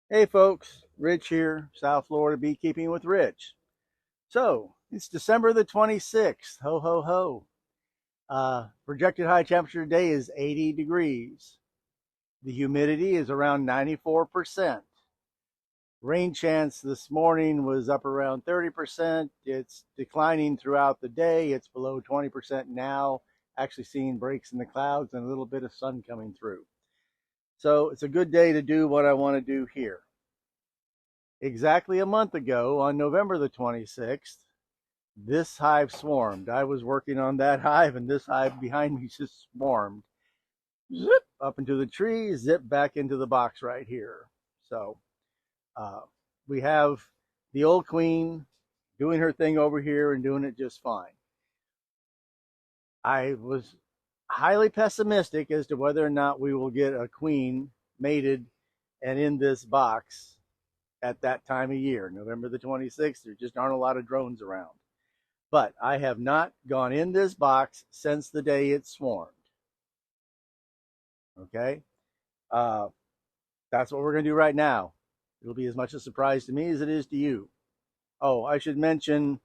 Hey folks, Rich here, South Florida Beekeeping with Rich. So, it's December the 26th. Ho, ho, ho. Projected high temperature today is 80 degrees. The humidity is around 94%. Rain chance this morning was up around 30%. It's declining throughout the day. It's below 20% now. Actually seeing breaks in the clouds and a little bit of sun coming through. So, it's a good day to do what I want to do here. Exactly a month ago, on November the 26th, this hive swarmed. I was working on that hive, and this hive behind me just swarmed. Zip up into the tree, zip back into the box right here. So uh, we have the old queen doing her thing over here and doing it just fine. I was highly pessimistic as to whether or not we will get a queen mated and in this box at that time of year, November the 26th. There just aren't a lot of drones around. But I have not gone in this box since the day it swarmed. Okay? Uh, that's what we're going to do right now. It'll be as much a surprise to me as it is to you. Oh, I should mention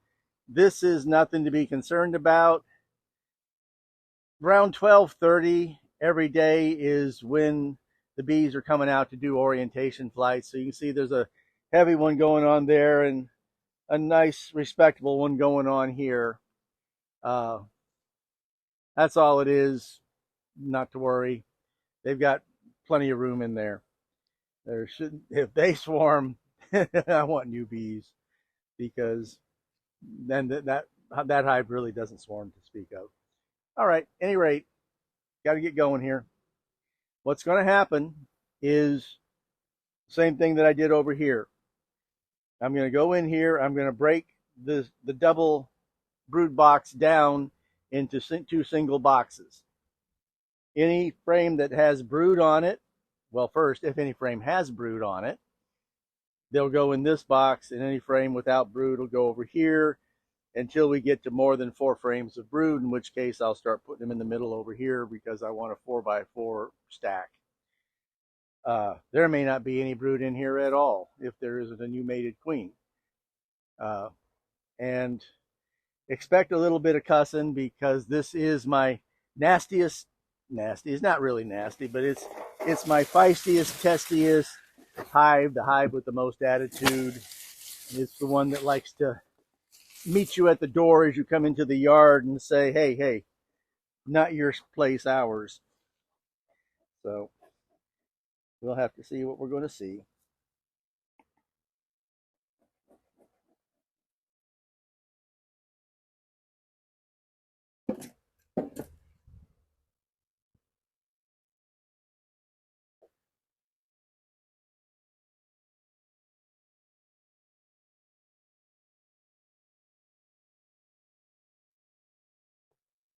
this is nothing to be concerned about. Around 12:30 every day is when the bees are coming out to do orientation flights. So you can see there's a heavy one going on there and a nice, respectable one going on here. Uh, that's all it is. Not to worry. They've got plenty of room in there. There should, if they swarm, I want new bees because then that hive really doesn't swarm to speak of. All right. Any rate, got to get going here. What's going to happen is the same thing that I did over here. I'm going to go in here. I'm going to break the double brood box down into two single boxes. Any frame that has brood on it, well, first, if any frame has brood on it, they'll go in this box, and any frame without brood will go over here until we get to more than 4 frames of brood, in which case I'll start putting them in the middle over here because I want a 4x4 stack. There may not be any brood in here at all if there isn't a new mated queen. Uh, and expect a little bit of cussing because this is my nastiest, nasty, it's not really nasty, but it's my feistiest, testiest hive, the hive with the most attitude. It's the one that likes to meet you at the door as you come into the yard and say, hey, hey, not your place, ours. So we'll have to see what we're going to see.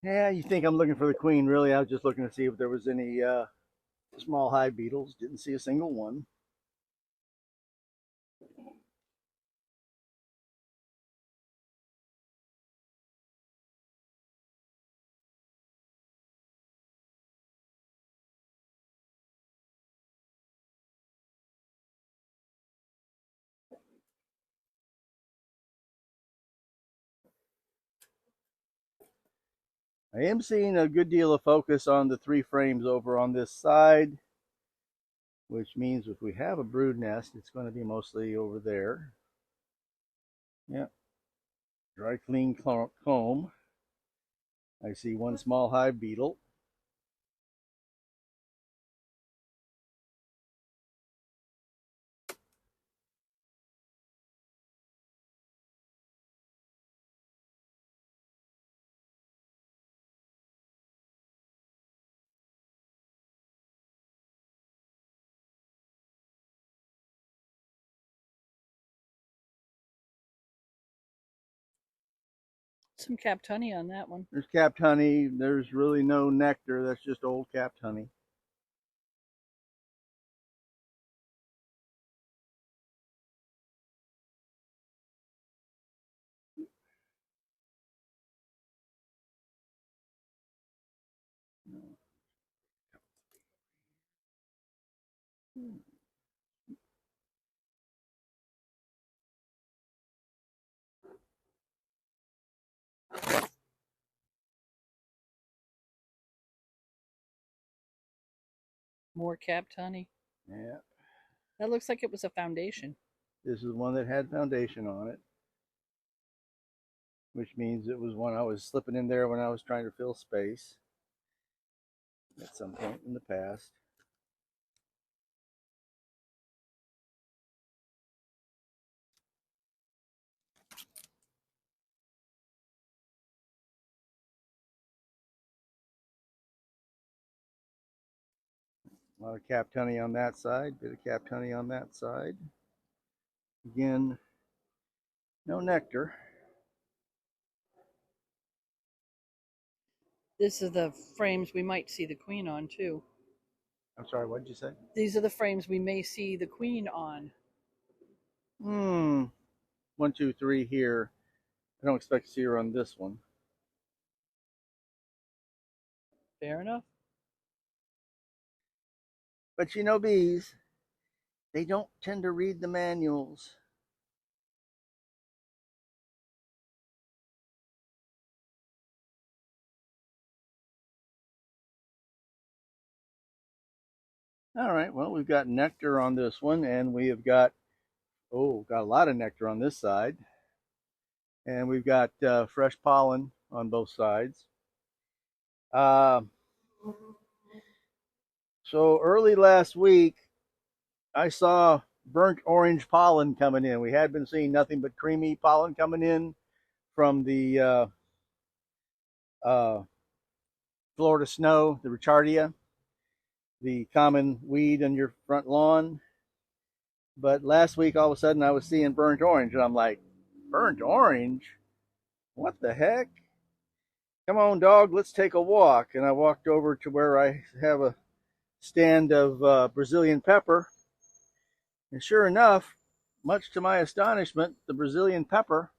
Yeah, you think I'm looking for the queen. Really, I was just looking to see if there was any small hive beetles. Didn't see a single one. I am seeing a good deal of focus on the 3 frames over on this side, which means if we have a brood nest, it's going to be mostly over there. Yeah, dry clean comb. I see one small hive beetle. Some capped honey on that one. There's capped honey. There's really no nectar. That's just old capped honey. More capped honey. Yeah, That looks like it was a foundation. this is one that had foundation on it, which means it was one I was slipping in there when I was trying to fill space at some point in the past. A lot of capped honey on that side, bit of capped honey on that side. Again, no nectar. This is the frames we might see the queen on too. I'm sorry, what did you say? These are the frames we may see the queen on. Hmm. 1, 2, 3 here. I don't expect to see her on this one. Fair enough. But you know, bees, they don't tend to read the manuals. All right, well, we've got nectar on this one, and we have got, got a lot of nectar on this side. And we've got fresh pollen on both sides. Uh, so early last week, I saw burnt orange pollen coming in. We had been seeing nothing but creamy pollen coming in from the uh, Florida snow, the Richardia, the common weed on your front lawn. But last week, all of a sudden, I was seeing burnt orange, and I'm like, burnt orange? What the heck? Come on, dog, let's take a walk. And I walked over to where I have a stand of Brazilian pepper. And sure enough, much to my astonishment, the Brazilian pepper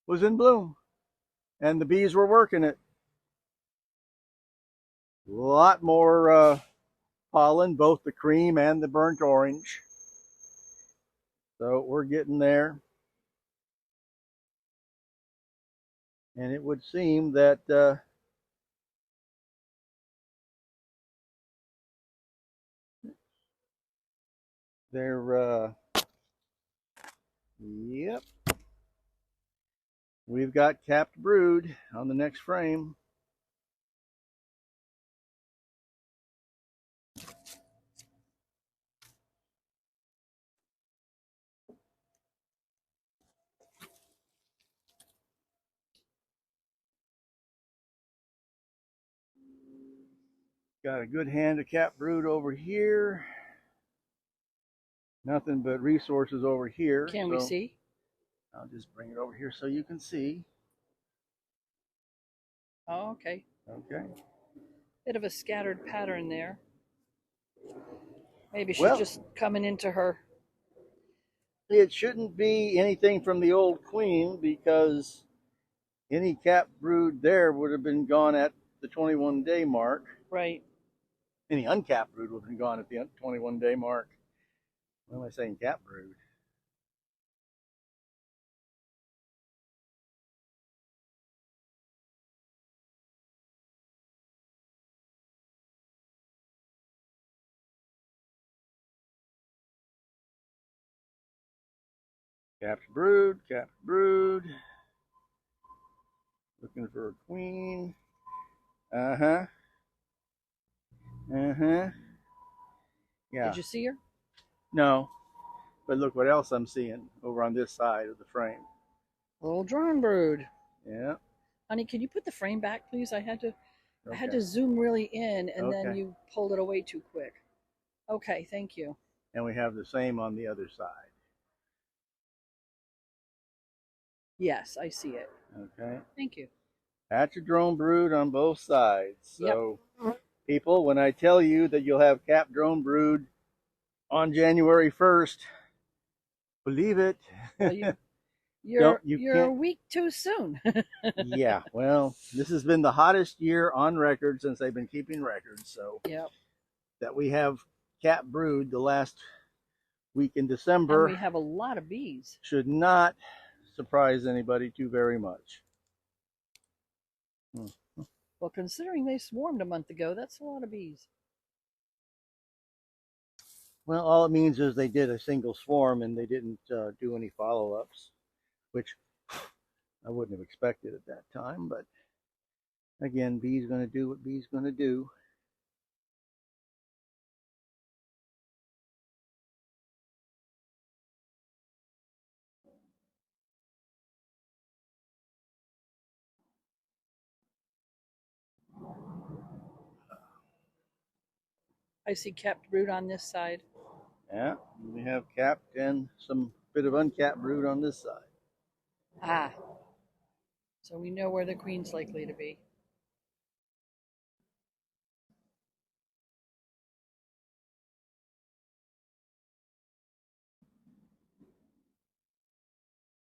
was in bloom and the bees were working it. A lot more pollen, both the cream and the burnt orange. So we're getting there. And it would seem that they're, yep, we've got capped brood on the next frame. Got a good hand of capped brood over here. Nothing but resources over here. Can we see? I'll just bring it over here so you can see. Oh, okay. Okay. Bit of a scattered pattern there. Maybe she's Well, just coming into her. it shouldn't be anything from the old queen because any capped brood there would have been gone at the 21-day mark. Right. Any uncapped brood would have been gone at the 21-day mark. What am I saying? Capped brood. Capped brood, capped brood. Looking for a queen. Uh-huh. Uh-huh. Yeah. Did you see her? No. But look what else I'm seeing over on this side of the frame. Little drone brood. Yeah. Honey, can you put the frame back, please? I had to Okay. zoom really in and then Okay. you pulled it away too quick. Okay, thank you. And we have the same on the other side. Yes, I see it. Okay. Thank you. Hatch a drone brood on both sides. So, Yep. people, when I tell you that you'll have capped drone brood on January 1st, believe it. Well, you're a can't. week too soon. Yeah, well, this has been the hottest year on record since they've been keeping records. So, Yep. that we have capped brood the last week in And December we have a lot of bees. should not surprise anybody too very much. Well, considering they swarmed a month ago, that's a lot of bees. Well, all it means is they did a single swarm and they didn't do any follow-ups, which I wouldn't have expected at that time. But again, bee's going to do what bee's going to do. I see capped brood on this side. Yeah, we have capped and some bit of uncapped brood on this side. Ah, so we know where the queen's likely to be.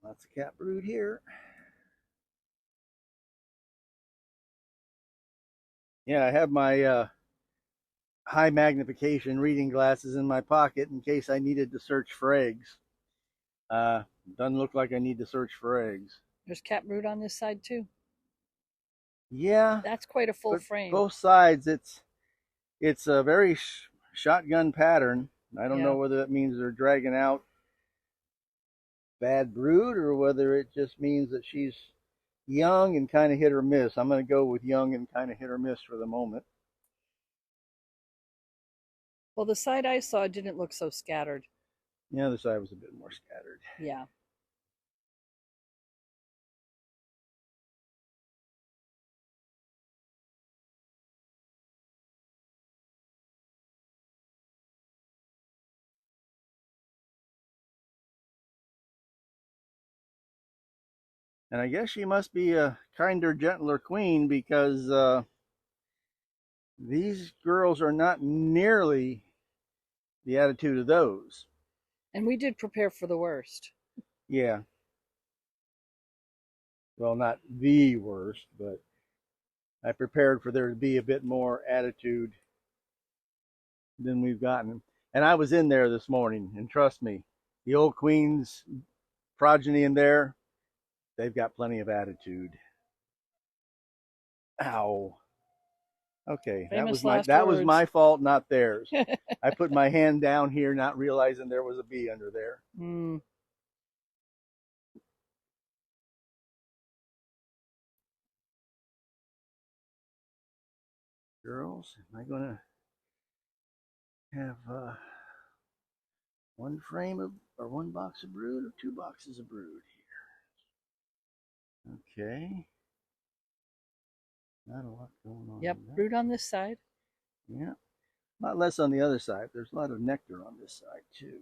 Lots of capped brood here. Yeah, I have my high magnification reading glasses in my pocket in case I needed to search for eggs. Doesn't look like I need to search for eggs. There's capped brood on this side too. Yeah, That's quite a full but frame. both sides, it's a very shotgun pattern. I don't know Yeah. whether that means they're dragging out bad brood or whether it just means that she's young and kind of hit or miss. I'm going to go with young and kind of hit or miss for the moment. Well, the side I saw didn't look so scattered. The other side was a bit more scattered. Yeah. And I guess she must be a kinder, gentler queen because these girls are not nearly the attitude of those. And we did prepare for the worst. Yeah. Well, not the worst, but I prepared for there to be a bit more attitude than we've gotten. And I was in there this morning, and trust me, the old queen's progeny in there, they've got plenty of attitude. Ow. Okay, Famous last that was words. my fault, not theirs. I put my hand down here, not realizing there was a bee under there. Mm. Girls, am I gonna have one frame of or one box of brood or two boxes of brood here? Okay, not a lot going on Yep, in that. brood on this side. Yeah, a lot less on the other side. There's a lot of nectar on this side too.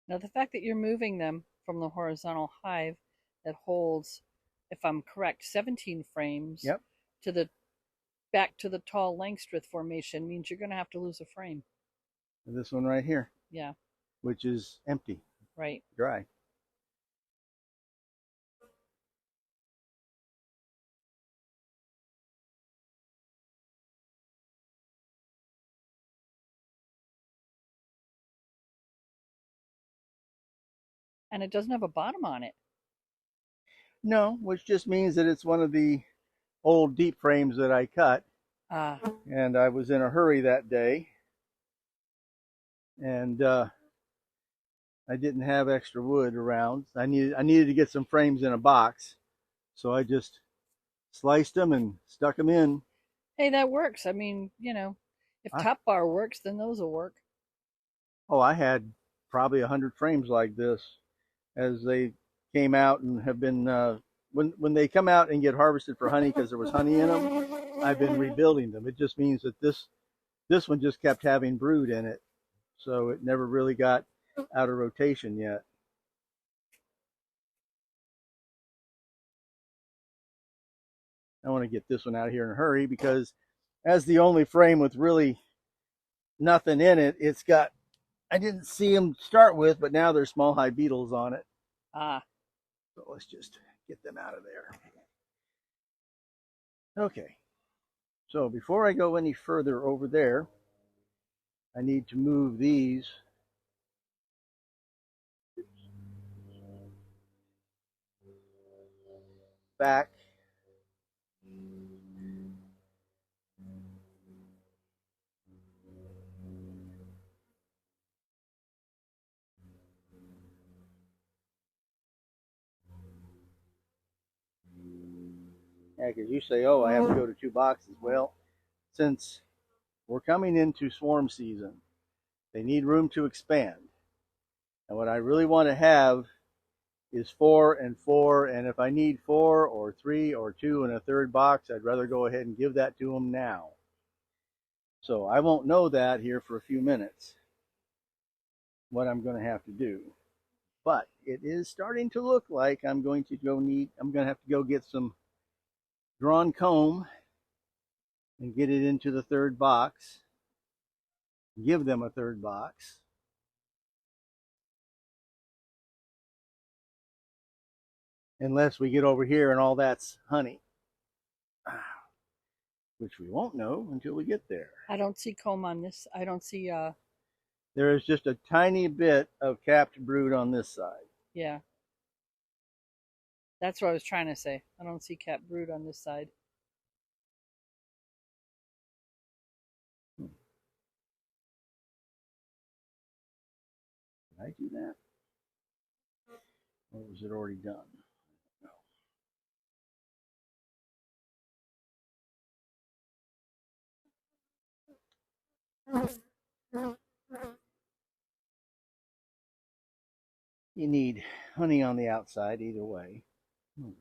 Now, the fact that you're moving them from the horizontal hive that holds, if I'm correct, 17 frames Yep. to the back to the tall Langstroth formation means you're going to have to lose a frame. And this one right here. Yeah. Which is empty, right. Dry. And it doesn't have a bottom on it. No, which just means that it's one of the old deep frames that I cut. And I was in a hurry that day. And I didn't have extra wood around. I needed to get some frames in a box. So I just sliced them and stuck them in. Hey, that works. I mean, if top bar works, then those will work. Oh, I had probably 100 frames like this as they came out and have been when they come out and get harvested for honey because there was honey in them. I've been rebuilding them. It just means that this one just kept having brood in it, so it never really got out of rotation yet. I want to get this one out of here in a hurry because as the only frame with really nothing in it, it's got, I didn't see them start with, but now there's small hive beetles on it. So let's just get them out of there. Okay. So before I go any further over there, I need to move these back Yeah, because you say, oh, I have to go to 2 boxes. Well, since we're coming into swarm season, they need room to expand. And what I really want to have is 4 and 4. And if I need 4 or 3 or 2 in a third box, I'd rather go ahead and give that to them now. So I won't know that here for a few minutes, what I'm going to have to do. But it is starting to look like I'm going to have to go get some drawn comb and get it into the third box, give them a third box. Unless we get over here and all that's honey, which we won't know until we get there. I don't see comb on this. I don't see, There is just a tiny bit of capped brood on this side. yeah. That's what I was trying to say. I don't see capped brood on this side. Did I do that? Or was it already done? No. You need honey on the outside either way. Oh,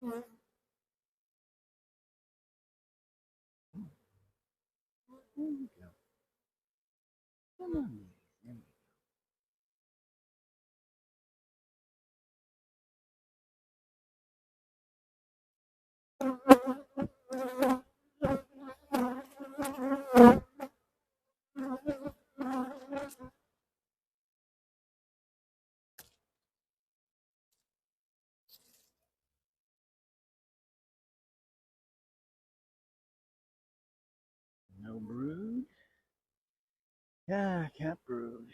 girls. There you go. Come on. No brood. Yeah, cat brood.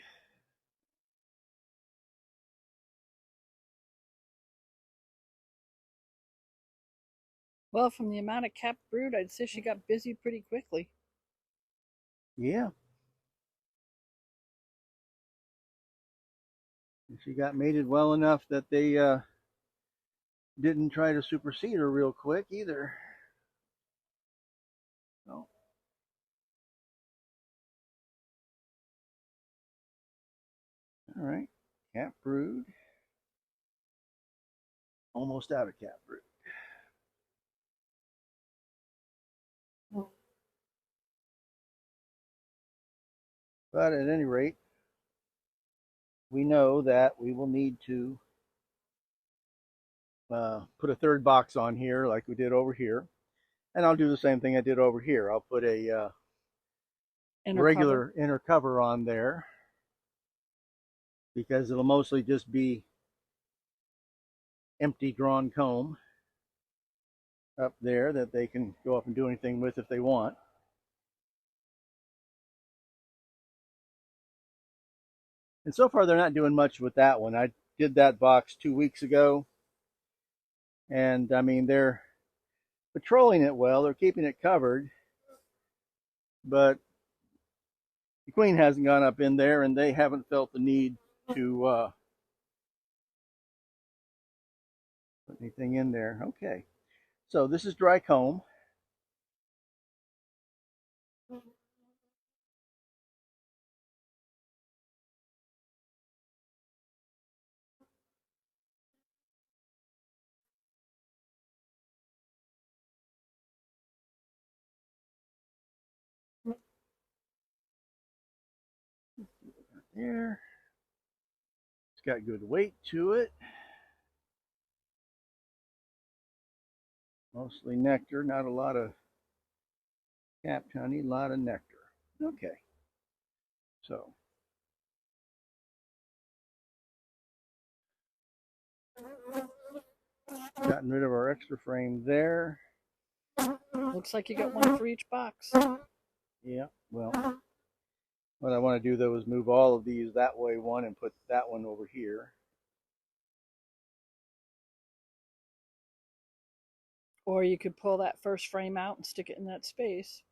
Well, from the amount of capped brood, I'd say she got busy pretty quickly. Yeah. She got mated well enough that they didn't try to supersede her real quick either. So, all right. Cat brood. Almost out of cat brood. But at any rate, we know that we will need to put a third box on here like we did over here. And I'll do the same thing I did over here. I'll put a Inner cover. regular inner cover on there because it'll mostly just be empty drawn comb up there that they can go up and do anything with if they want. And so far, they're not doing much with that one. I did that box 2 weeks ago. And I mean, they're patrolling it well. They're keeping it covered. But the queen hasn't gone up in there, and they haven't felt the need to put anything in there. Okay. So this is dry comb. There. It's got good weight to it. Mostly nectar, not a lot of capped honey, a lot of nectar. Okay. So gotten rid of our extra frame there. Looks like you got one for each box. Yeah, well, what I want to do though is move all of these that way one and put that one over here. Or you could pull that first frame out and stick it in that space.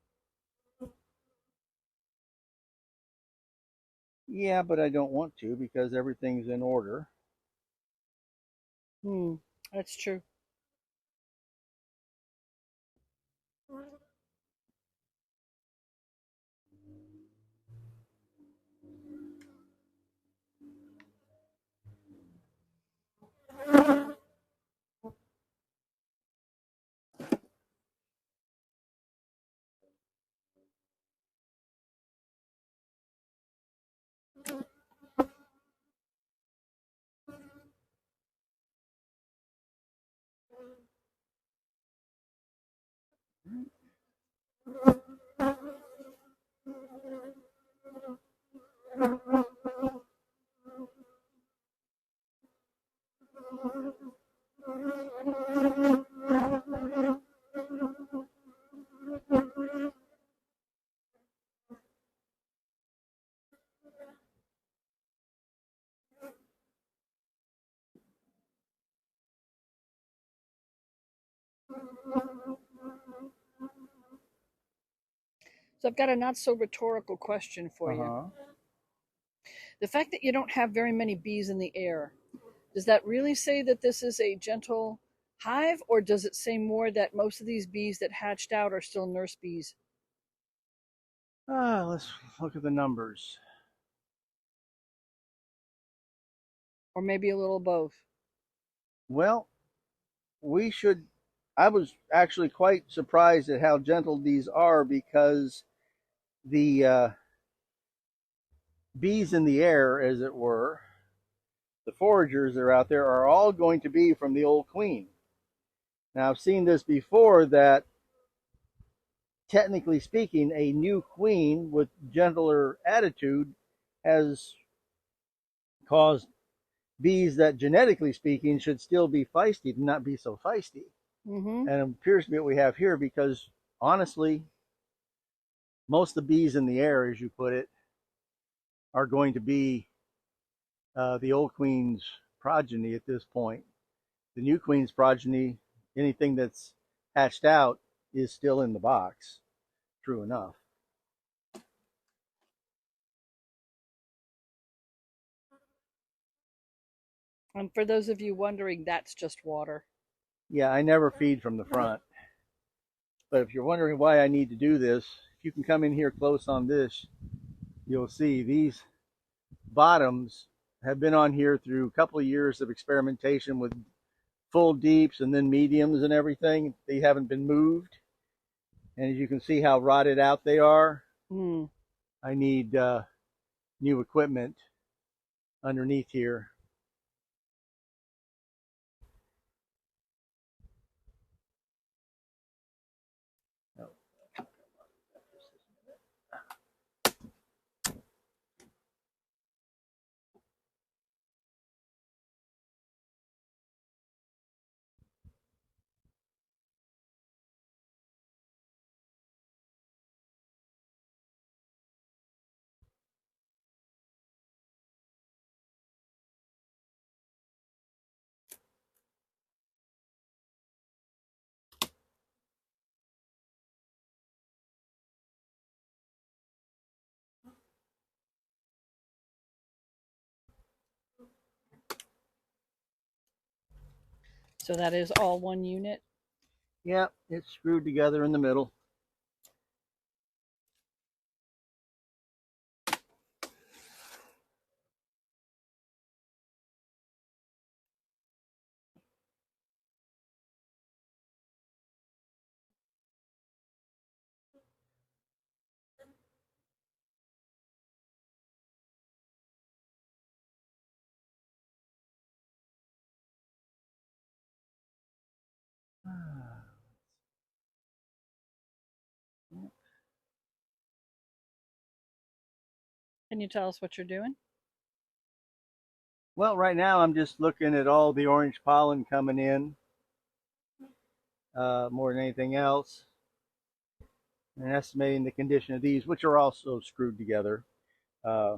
Yeah, but I don't want to because everything's in order. Hmm, that's true. So I've got a not so rhetorical question for you. Uh-huh. The fact that you don't have very many bees in the air, does that really say that this is a gentle hive, or does it say more that most of these bees that hatched out are still nurse bees? Let's look at the numbers. Or maybe a little both? Well, we should. I was actually quite surprised at how gentle these are because the bees in the air, as it were, the foragers that are out there, are all going to be from the old queen. Now, I've seen this before that technically speaking, a new queen with gentler attitude has caused bees that genetically speaking should still be feisty to not be so feisty. Mm-hmm. And it appears to be what we have here because honestly, most of the bees in the air, as you put it, are going to be the old queen's progeny at this point. The new queen's progeny, anything that's hatched out, is still in the box. True enough. And for those of you wondering, that's just water. Yeah, I never feed from the front. But if you're wondering why I need to do this, if you can come in here close on this, you'll see these bottoms have been on here through a couple of years of experimentation with full deeps and then mediums and everything. They haven't been moved. And as you can see how rotted out they are, Mm. I need new equipment underneath here. So that is all one unit. Yep, it's screwed together in the middle. Can you tell us what you're doing? Well, right now I'm just looking at all the orange pollen coming in more than anything else, and estimating the condition of these, which are also screwed together. Uh,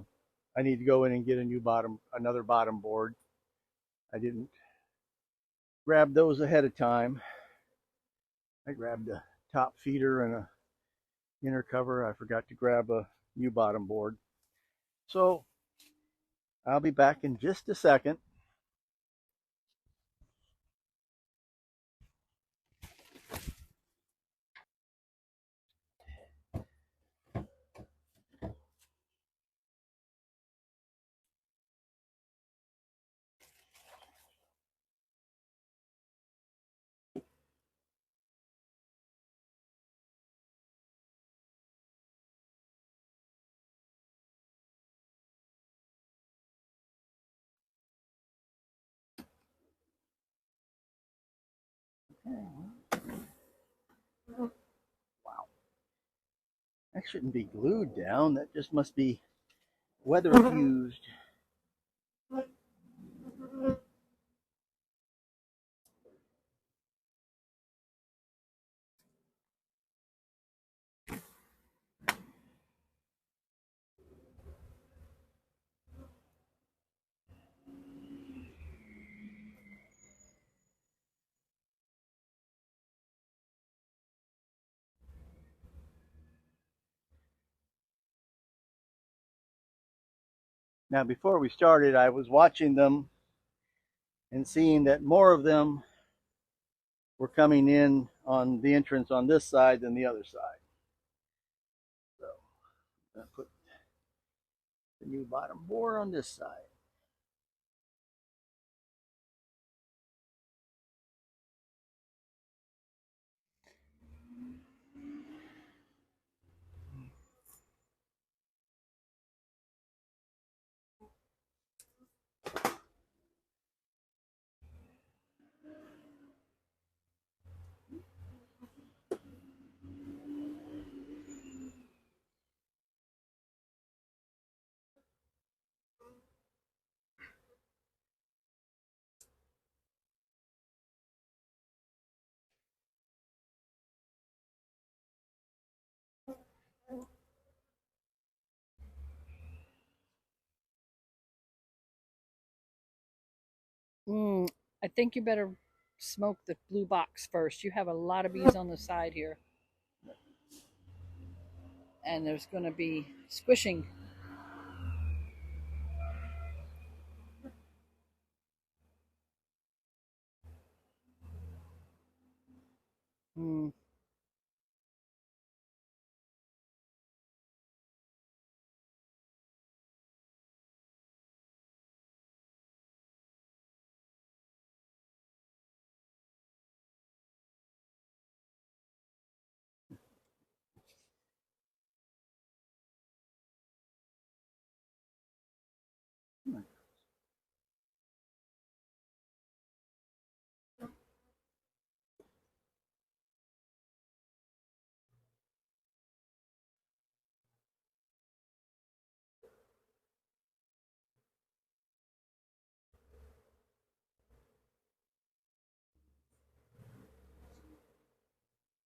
I need to go in and get another bottom board. I didn't grab those ahead of time. I grabbed a top feeder and a inner cover. I forgot to grab a new bottom board. So I'll be back in just a second. Wow. That shouldn't be glued down. That just must be weather fused. Now, before we started, I was watching them and seeing that more of them were coming in on the entrance on this side than the other side. So I'm going to put the new bottom bore on this side. I think you better smoke the blue box first. You have a lot of bees on the side here, and there's going to be squishing. Mm.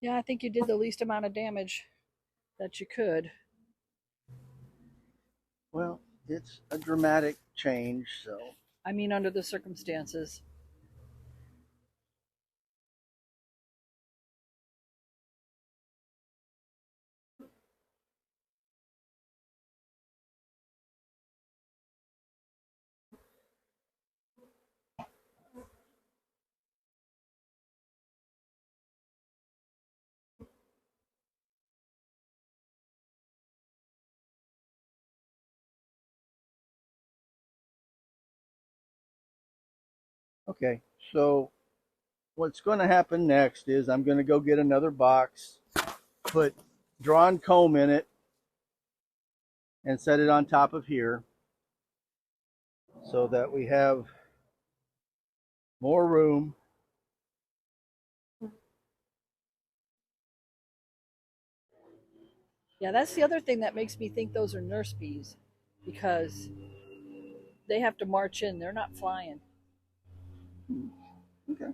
Yeah, I think you did the least amount of damage that you could. Well, it's a dramatic change, so I mean, under the circumstances. okay. So what's going to happen next is I'm going to go get another box, put drawn comb in it, and set it on top of here so that we have more room. Yeah, that's the other thing that makes me think those are nurse bees because they have to march in. They're not flying. Okay.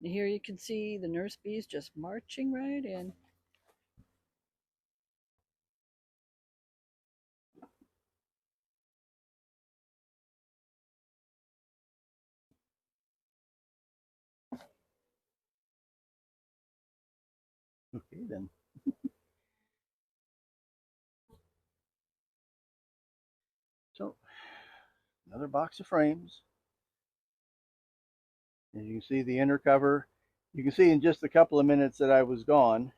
And here you can see the nurse bees just marching right in. Okay, then. So another box of frames. As you can see the inner cover. You can see in just a couple of minutes that I was gone,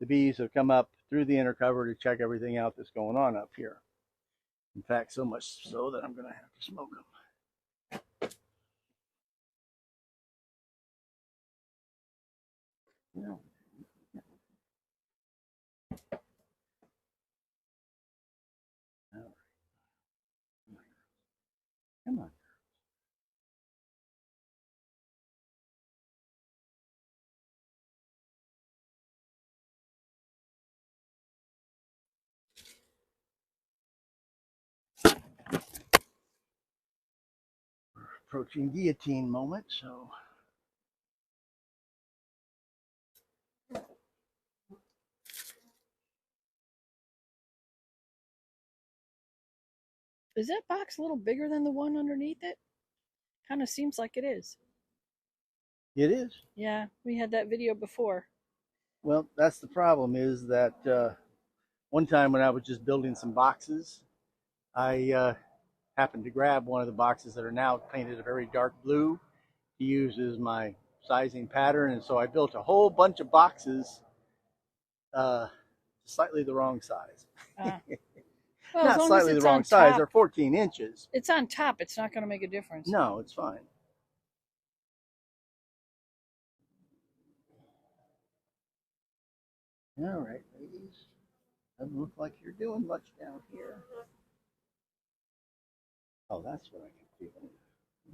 the bees have come up through the inner cover to check everything out that's going on up here. In fact, so much so that I'm going to have to smoke them. You know, come on. Approaching guillotine moment, so Is that box a little bigger than the one underneath it? Kind of seems like it is. it is. Yeah, we had that video before. Well, that's the problem is that one time when I was just building some boxes, I happened to grab one of the boxes that are now painted a very dark blue to use as my sizing pattern. And so I built a whole bunch of boxes uh, slightly the wrong size. Uh, well, as Not long as slightly the it's wrong on size, top, they're 14 inches. it's on top. It's not going to make a difference. No, it's fine. All right, ladies. Doesn't look like you're doing much down here. Oh, that's what I can feel.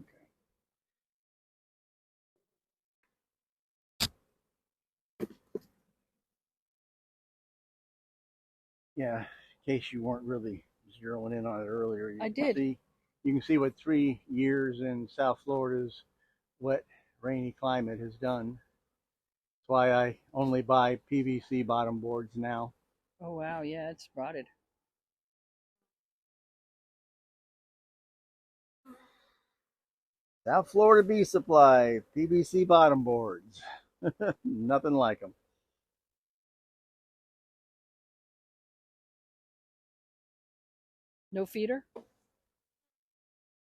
Okay. Yeah, in case you weren't really zeroing in on it earlier, I did. You can see what 3 years in South Florida's wet, rainy climate has done. That's why I only buy PVC bottom boards now. Oh wow, yeah, it's rotted. South Florida Bee Supply, PVC bottom boards. Nothing like them. No feeder.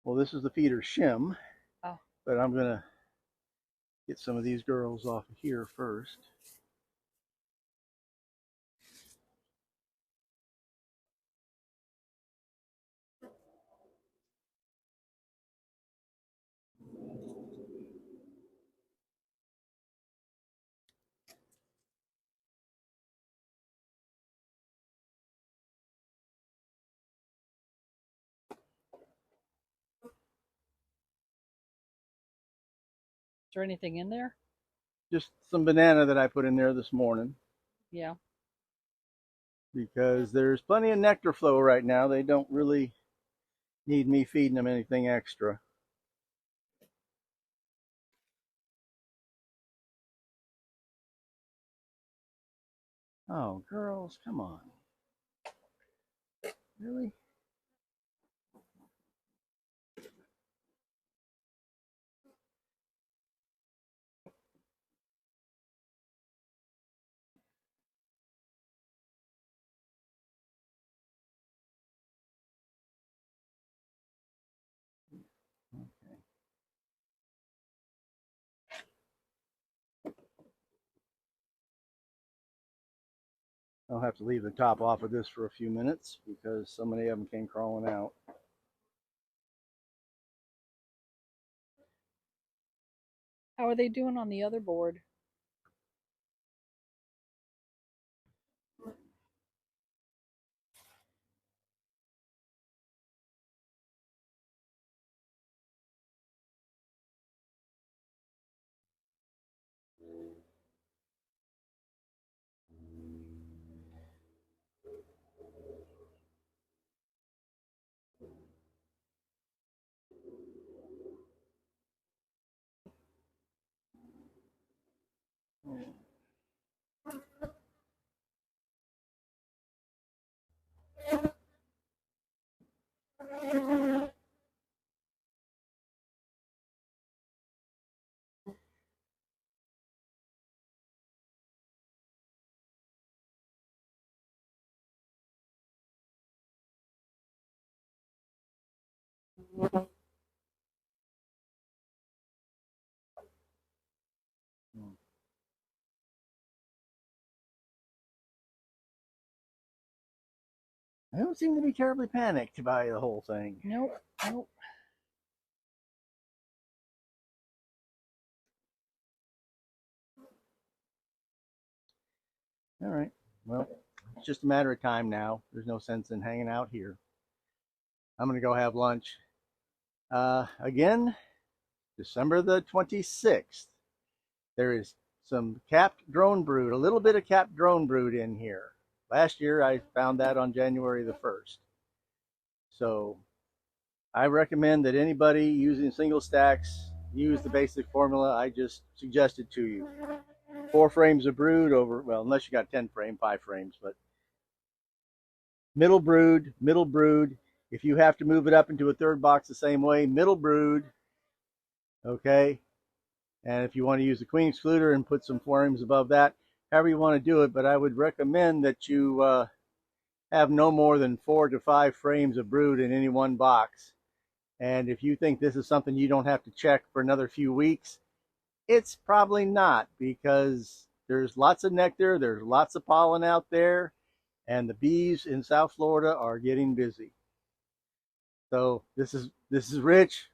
Well, this is the feeder shim, Oh, but I'm going to get some of these girls off of here first. is there anything in there? Just some banana that I put in there this morning Yeah. because there's plenty of nectar flow right now. They don't really need me feeding them anything extra. Oh, girls, come on. Really? Okay. I'll have to leave the top off of this for a few minutes because so many of them came crawling out. How are they doing on the other board? I don't seem to be terribly panicked by the whole thing. Nope, nope. All right. Well, it's just a matter of time now. There's no sense in hanging out here. I'm going to go have lunch. Again, December the 26th, there is some capped drone brood, a little bit of capped drone brood in here. Last year, I found that on January the 1st. So I recommend that anybody using single stacks use the basic formula I just suggested to you. 4 frames of brood over, well, unless you got 10 frame, 5 frames, but middle brood, middle brood. If you have to move it up into a third box the same way, middle brood, okay? And if you want to use the queen excluder and put some frames above that, however you want to do it, but I would recommend that you have no more than 4 to 5 frames of brood in any one box. And if you think this is something you don't have to check for another few weeks, it's probably not, because there's lots of nectar, there's lots of pollen out there, and the bees in South Florida are getting busy. So this is Rich.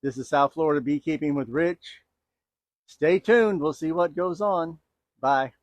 This is South Florida Beekeeping with Rich. Stay tuned. We'll see what goes on. Bye.